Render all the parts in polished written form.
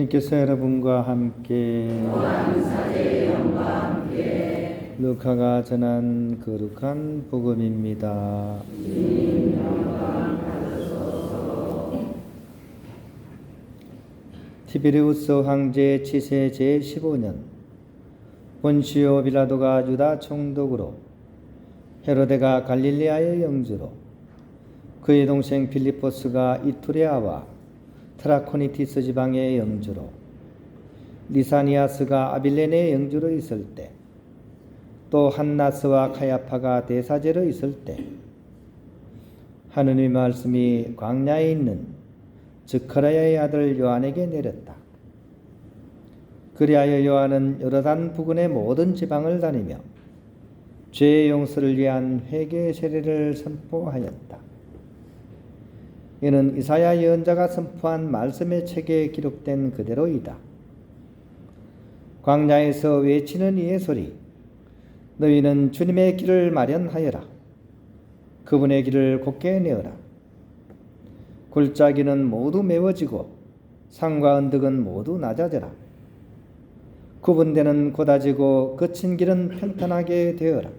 주님께서 여러분과 함께 루카가 전한 거룩한 복음입니다. 티베리우스 황제 치세 제15년 본시오 빌라도가 유다 총독으로, 헤로데가 갈릴리아의 영주로, 그의 동생 빌리포스가 이투레아와 트라코니티스 지방의 영주로, 리사니아스가 아빌레네의 영주로 있을 때, 또 한나스와 카야파가 대사제로 있을 때, 하느님의 말씀이 광야에 있는 즈카랴의 아들 요한에게 내렸다. 그리하여 요한은 요르단 부근의 모든 지방을 다니며 죄의 용서를 위한 회개의 세례를 선포하였다. 이는 이사야 예언자가 선포한 말씀의 책에 기록된 그대로이다. 광야에서 외치는 이의 소리, 너희는 주님의 길을 마련하여라. 그분의 길을 곧게 내어라. 골짜기는 모두 메워지고 산과 언덕은 모두 낮아져라. 구분되는 고다지고 거친 길은 평탄하게 되어라.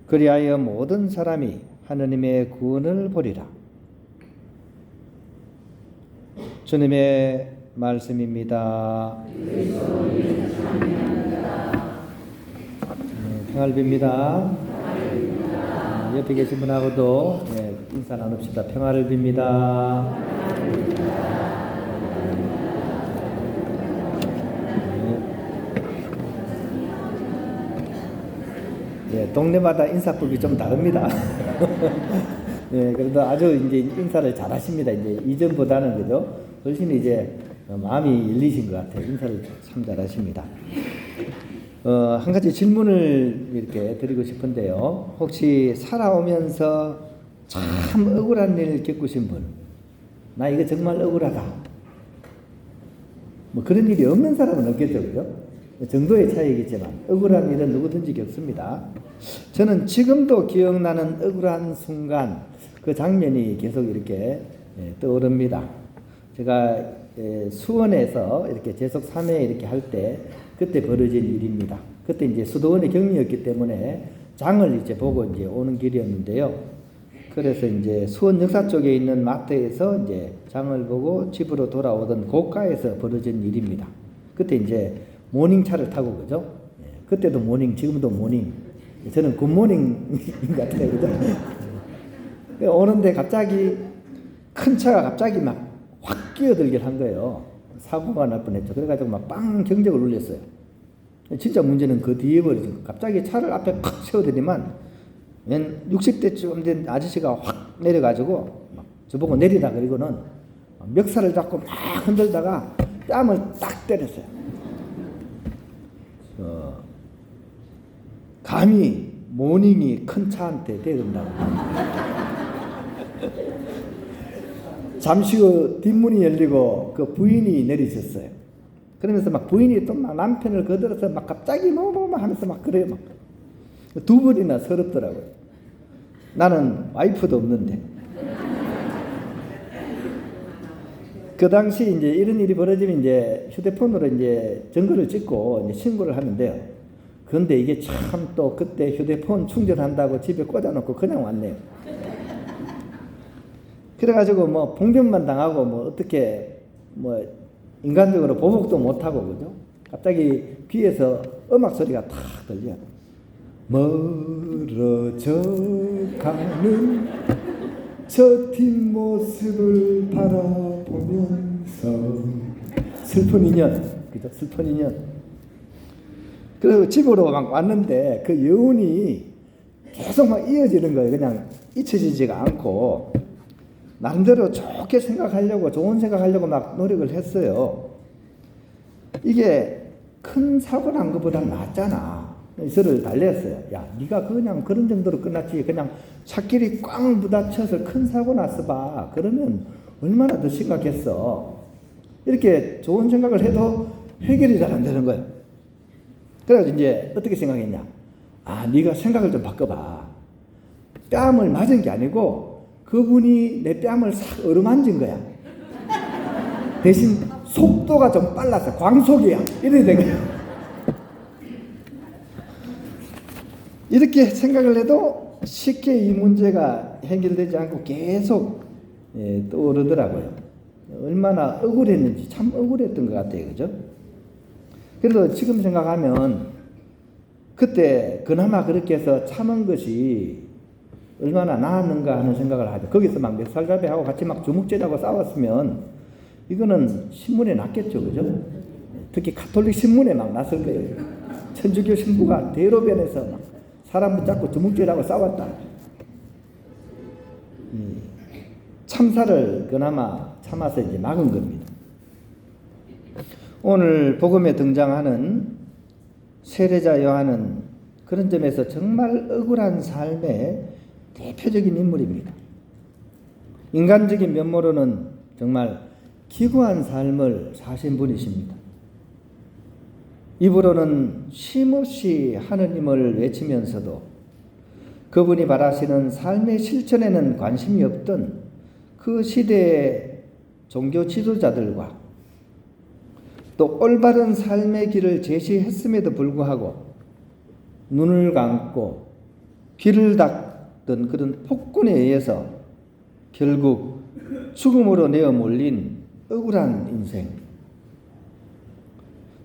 그리하여 모든 사람이 하느님의 구원을 보리라. 주님의 말씀입니다. 평화를 빕니다. 옆에 계신 분하고도 인사 나눕시다. 평화를 빕니다. 동네마다 인사법이 좀 다릅니다. 그래도 아주 이제 인사를 잘 하십니다. 이제 이전보다는 그죠? 훨씬 이제 마음이 열리신 것 같아요. 인사를 참 잘 하십니다. 한 가지 질문을 이렇게 드리고 싶은데요. 혹시 살아오면서 참 억울한 일 겪으신 분, 나 이거 정말 억울하다, 뭐 그런 일이 없는 사람은 없겠죠, 그죠? 정도의 차이겠지만 억울한 일은 누구든지 겪습니다. 저는 지금도 기억나는 억울한 순간, 그 장면이 계속 이렇게 떠오릅니다. 제가 수원에서 이렇게 재석 3회 이렇게 할 때 그때 벌어진 일입니다. 그때 이제 수도원의 격리였기 때문에 장을 이제 보고 이제 오는 길이었는데요. 그래서 이제 수원 역사 쪽에 있는 마트에서 이제 장을 보고 집으로 돌아오던 고가에서 벌어진 일입니다. 그때 이제 모닝차를 타고, 그죠? 그때도 모닝, 지금도 모닝. 저는 굿모닝인 것 같아요, 그죠? 오는데 갑자기 큰 차가 갑자기 막 확 끼어들길 한 거예요. 사고가 날 뻔했죠. 그래가지고 막 빵 경적을 울렸어요. 진짜 문제는 그 뒤에 버리죠. 갑자기 차를 앞에 팍 세워드리면 60대쯤 된 아저씨가 확 내려가지고 막 저보고 내리라, 그리고는 멱살을 잡고 막 흔들다가 뺨을 딱 때렸어요. 감히 모닝이 큰 차한테 대든다고. 잠시 후 뒷문이 열리고 그 부인이 내리셨어요. 그러면서 막 부인이 또 막 남편을 거들어서 막 갑자기 뭐 하면서 막 그래요. 막 두 번이나 서럽더라고요. 나는 와이프도 없는데. 그 당시 이제 이런 일이 벌어지면 이제 휴대폰으로 이제 증거를 찍고 이제 신고를 하는데요. 그런데 이게 참 또 그때 휴대폰 충전한다고 집에 꽂아놓고 그냥 왔네요. 그래가지고 뭐 봉변만 당하고 뭐 어떻게 뭐 인간적으로 보복도 못하고, 그죠? 갑자기 귀에서 음악 소리가 탁 들려. 멀어져 가는 저 뒷모습을 바라보면서 슬픈 인연, 그죠? 슬픈 인연. 그래서 집으로 막 왔는데 그 여운이 계속 막 이어지는 거예요. 그냥 잊혀지지가 않고. 나름대로 좋게 생각하려고, 좋은 생각하려고 막 노력을 했어요. 이게 큰 사고 난 것보다 낫잖아. 저를 달랬어요. 야, 네가 그냥 그런 정도로 끝났지. 그냥 차끼리 꽝 부딪혀서 큰 사고 났어 봐. 그러면 얼마나 더 심각했어. 이렇게 좋은 생각을 해도 해결이 잘 안 되는 거예요. 그래서 이제 어떻게 생각했냐. 아, 네가 생각을 좀 바꿔봐. 뺨을 맞은 게 아니고 그분이 내 뺨을 싹 어루만진 거야. 대신 속도가 좀 빨라서 광속이야. 이래 된 거예요. 이렇게 생각을 해도 쉽게 이 문제가 해결되지 않고 계속 떠오르더라고요. 얼마나 억울했는지 참 억울했던 것 같아요. 그죠? 그래도 지금 생각하면 그때 그나마 그렇게 해서 참은 것이 얼마나 나았는가 하는 생각을 하죠. 거기서 막 멱살잡이하고 같이 막 주먹질하고 싸웠으면 이거는 신문에 났겠죠. 그죠? 특히 가톨릭 신문에 막 났을 거예요. 천주교 신부가 대로변에서 막 사람 붙잡고 주먹질하고 싸웠다. 참사를 그나마 참아서 이제 막은 겁니다. 오늘 복음에 등장하는 세례자 요한은 그런 점에서 정말 억울한 삶의 대표적인 인물입니다. 인간적인 면모로는 정말 기구한 삶을 사신 분이십니다. 입으로는 쉼없이 하느님을 외치면서도 그분이 바라시는 삶의 실천에는 관심이 없던 그 시대의 종교 지도자들과 또 올바른 삶의 길을 제시했음에도 불구하고 눈을 감고 귀를 닫던 그런 폭군에 의해서 결국 죽음으로 내어 몰린 억울한 인생.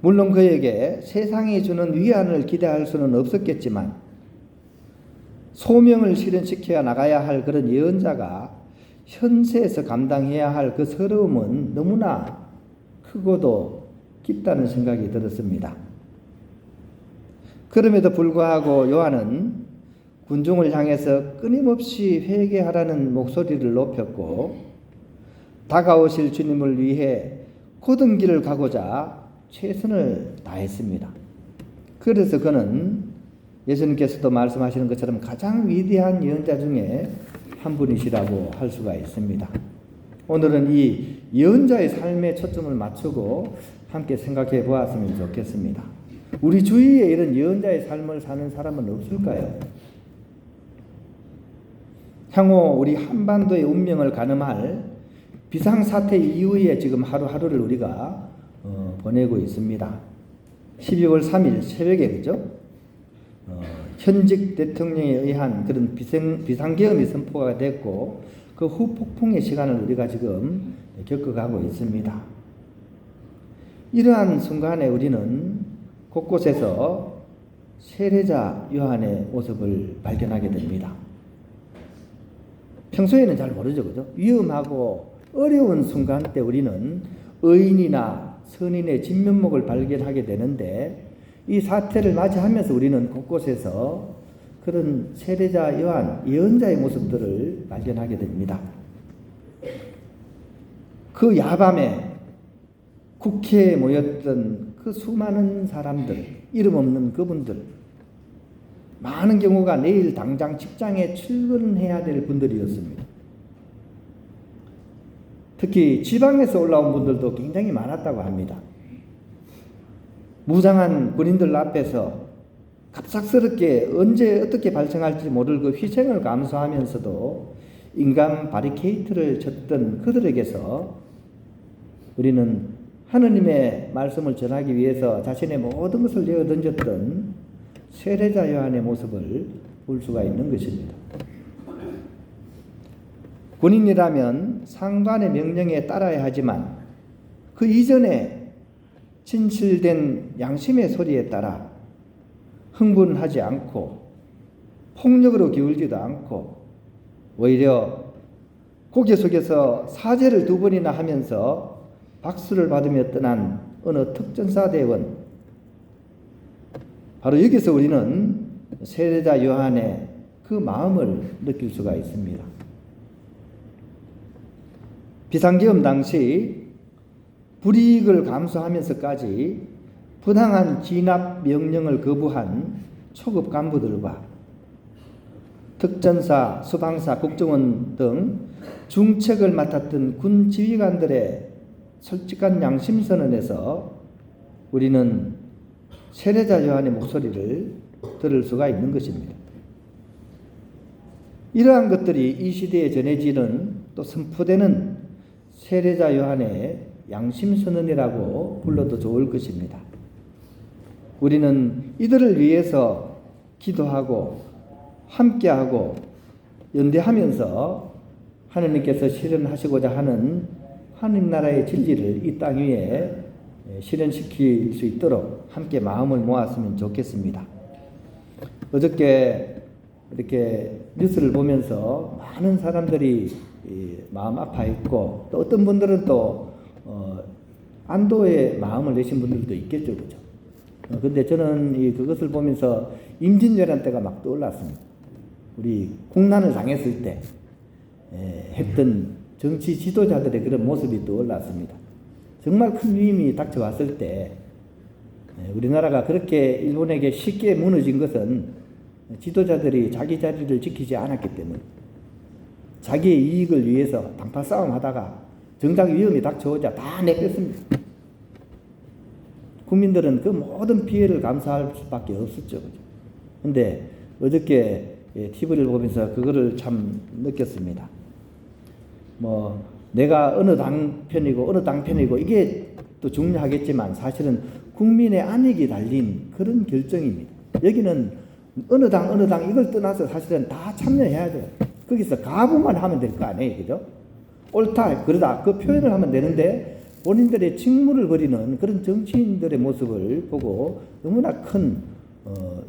물론 그에게 세상이 주는 위안을 기대할 수는 없었겠지만 소명을 실현시켜 나가야 할 그런 예언자가 현세에서 감당해야 할 그 서러움은 너무나 크고도 깊다는 생각이 들었습니다. 그럼에도 불구하고 요한은 군중을 향해서 끊임없이 회개하라는 목소리를 높였고 다가오실 주님을 위해 곧은 길을 가고자 최선을 다했습니다. 그래서 그는 예수님께서도 말씀하시는 것처럼 가장 위대한 예언자 중에 한 분이시라고 할 수가 있습니다. 오늘은 이 예언자의 삶에 초점을 맞추고 함께 생각해 보았으면 좋겠습니다. 우리 주위에 이런 예언자의 삶을 사는 사람은 없을까요? 향후 우리 한반도의 운명을 가늠할 비상사태 이후에 지금 하루하루를 우리가 보내고 있습니다. 12월 3일 새벽에 그죠? 현직 대통령에 의한 그런 비상계엄이 선포가 됐고 그 후폭풍의 시간을 우리가 지금 겪어가고 있습니다. 이러한 순간에 우리는 곳곳에서 세례자 요한의 모습을 발견하게 됩니다. 평소에는 잘 모르죠. 그죠? 위험하고 어려운 순간 때 우리는 의인이나 선인의 진면목을 발견하게 되는데 이 사태를 맞이하면서 우리는 곳곳에서 그런 세례자 요한, 예언자의 모습들을 발견하게 됩니다. 그 야밤에 국회에 모였던 그 수많은 사람들, 이름 없는 그분들, 많은 경우가 내일 당장 직장에 출근해야 될 분들이었습니다. 특히 지방에서 올라온 분들도 굉장히 많았다고 합니다. 무장한 군인들 앞에서 갑작스럽게 언제 어떻게 발생할지 모를 그 희생을 감수하면서도 인간 바리케이트를 쳤던 그들에게서 우리는 하느님의 말씀을 전하기 위해서 자신의 모든 것을 내어 던졌던 세례자 요한의 모습을 볼 수가 있는 것입니다. 군인이라면 상관의 명령에 따라야 하지만 그 이전에 진실된 양심의 소리에 따라 흥분하지 않고 폭력으로 기울지도 않고 오히려 고개 속에서 사죄를 2번이나 하면서 박수를 받으며 떠난 어느 특전사 대원, 바로 여기서 우리는 세례자 요한의 그 마음을 느낄 수가 있습니다. 비상계엄 당시 불이익을 감수하면서까지 부당한 진압 명령을 거부한 초급 간부들과 특전사, 수방사, 국정원 등 중책을 맡았던 군 지휘관들의 솔직한 양심 선언에서 우리는 세례자 요한의 목소리를 들을 수가 있는 것입니다. 이러한 것들이 이 시대에 전해지는 또 선포되는 세례자 요한의 양심선언이라고 불러도 좋을 것입니다. 우리는 이들을 위해서 기도하고 함께하고 연대하면서 하느님께서 실현하시고자 하는 하느님 나라의 진리를 이 땅 위에 실현시킬 수 있도록 함께 마음을 모았으면 좋겠습니다. 어저께 이렇게 뉴스를 보면서 많은 사람들이 마음 아파했고, 또 어떤 분들은 또 안도의 마음을 내신 분들도 있겠죠, 그죠? 근데 저는 그것을 보면서 임진왜란 때가 막 떠올랐습니다. 우리 국난을 당했을 때 했던 정치 지도자들의 그런 모습이 떠올랐습니다. 정말 큰 위임이 닥쳐왔을 때 우리나라가 그렇게 일본에게 쉽게 무너진 것은 지도자들이 자기 자리를 지키지 않았기 때문에, 자기의 이익을 위해서 당파 싸움하다가 정작 위험이 닥쳐오자 다 내뺐습니다. 국민들은 그 모든 피해를 감수할 수밖에 없었죠. 그런데 어저께 TV를 보면서 그거를 참 느꼈습니다. 내가 어느 당 편이고 어느 당 편이고 이게 또 중요하겠지만 사실은 국민의 안익이 달린 그런 결정입니다. 여기는 어느 당 이걸 떠나서 사실은 다 참여해야 돼요. 거기서 가부만 하면 될 거 아니에요, 그죠? 옳다, 그러다 그 표현을 하면 되는데 본인들의 직무를 벌이는 그런 정치인들의 모습을 보고 너무나 큰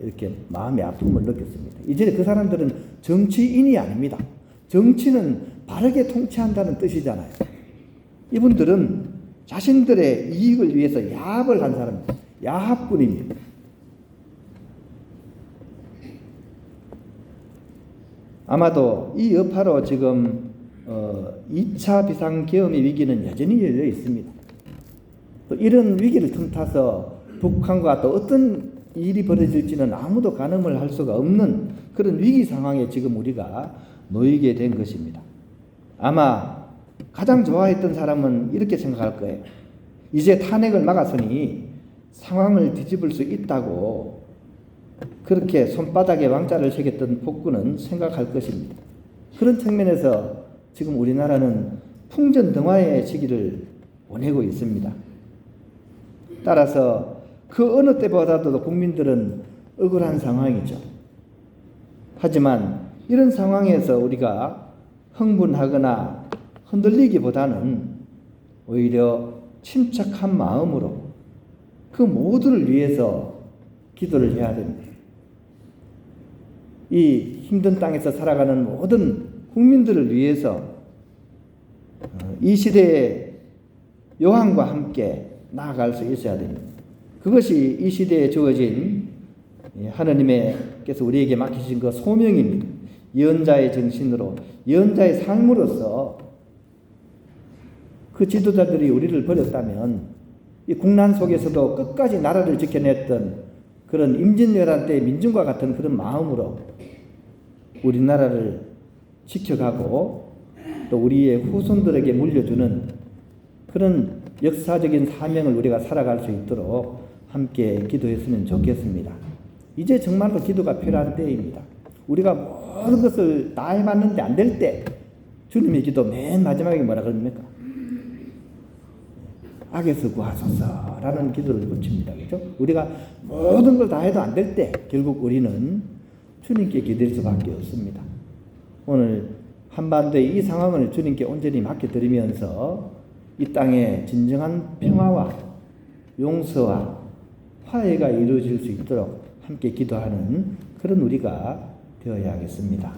이렇게 마음의 아픔을 느꼈습니다. 이제 그 사람들은 정치인이 아닙니다. 정치는 바르게 통치한다는 뜻이잖아요. 이분들은 자신들의 이익을 위해서 야합을 한 사람입니다. 야합꾼입니다. 아마도 이 여파로 지금 2차 비상계엄의 위기는 여전히 열려 있습니다. 또 이런 위기를 틈타서 북한과 또 어떤 일이 벌어질지는 아무도 가늠을 할 수가 없는 그런 위기 상황에 지금 우리가 놓이게 된 것입니다. 아마 가장 좋아했던 사람은 이렇게 생각할 거예요. 이제 탄핵을 막았으니 상황을 뒤집을 수 있다고 그렇게 손바닥에 왕자를 새겼던 폭군은 생각할 것입니다. 그런 측면에서 지금 우리나라는 풍전등화의 시기를 보내고 있습니다. 따라서 그 어느 때보다도 국민들은 억울한 상황이죠. 하지만 이런 상황에서 우리가 흥분하거나 흔들리기보다는 오히려 침착한 마음으로 그 모두를 위해서 기도를 해야 됩니다. 이 힘든 땅에서 살아가는 모든 국민들을 위해서 이 시대의 요한과 함께 나아갈 수 있어야 됩니다. 그것이 이 시대에 주어진 하느님께서 우리에게 맡기신 그 소명입니다. 예언자의 정신으로, 예언자의 삶으로서 그 지도자들이 우리를 버렸다면 이 국난 속에서도 끝까지 나라를 지켜냈던 그런 임진왜란 때의 민중과 같은 그런 마음으로 우리나라를 지켜가고 또 우리의 후손들에게 물려주는 그런 역사적인 사명을 우리가 살아갈 수 있도록 함께 기도했으면 좋겠습니다. 이제 정말로 기도가 필요한 때입니다. 우리가 모든 것을 다 해봤는데 안 될 때 주님의 기도 맨 마지막에 뭐라 그럽니까? 악에서 구하소서라는 기도를 붙입니다. 그렇죠? 우리가 모든 걸 다 해도 안 될 때 결국 우리는 주님께 기댈 수밖에 없습니다. 오늘 한반도의 이 상황을 주님께 온전히 맡겨드리면서 이 땅에 진정한 평화와 용서와 화해가 이루어질 수 있도록 함께 기도하는 그런 우리가 되어야 하겠습니다.